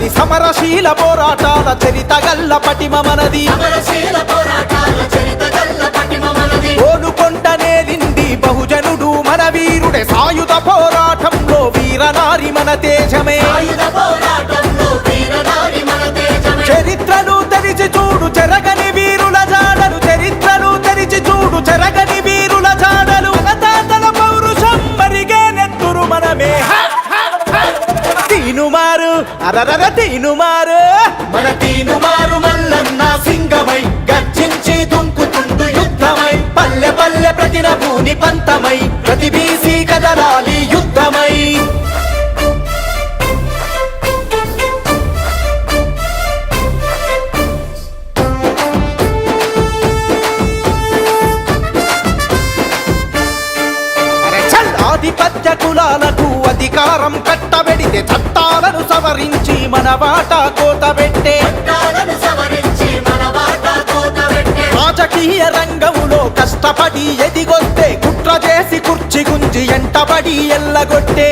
మనది సమరశీల పోరాటాల చరిత గల్ల పటిమ మనది ఓలుకొండనేలింది బహుజనుడు మన వీరుడే సాయుధ పోరాటంలో వీరనారి మన తేజమే చరిత్రను తెరిచి చూడు చెరగని వీరుల జాడలు చరిత్రను తెరిచి చూడు చెరగని వీరుల జాడలు తాతల పౌరుషం మరిగే నెత్తురు మనమే తీనుమారు అరరర తీనుమారు మన తీనుమారు మల్లన్న సింగమై గర్జించి దుంకుతుండు యుద్ధమై పల్లె పల్లె ప్రతిన భూని పంతమై ప్రతి బీసీ కదలాలి యుద్ధమై ఆధిపత్య కులాలకు అధికారం కట్టబెడితే చట్టాలను సవరించి మన వాటా కోతబెట్టే రాజకీయ రంగంలో కష్టపడి ఎదిగొస్తే కుట్ర చేసి కుర్చీ గుంజి ఎంటబడి ఎల్లగొట్టే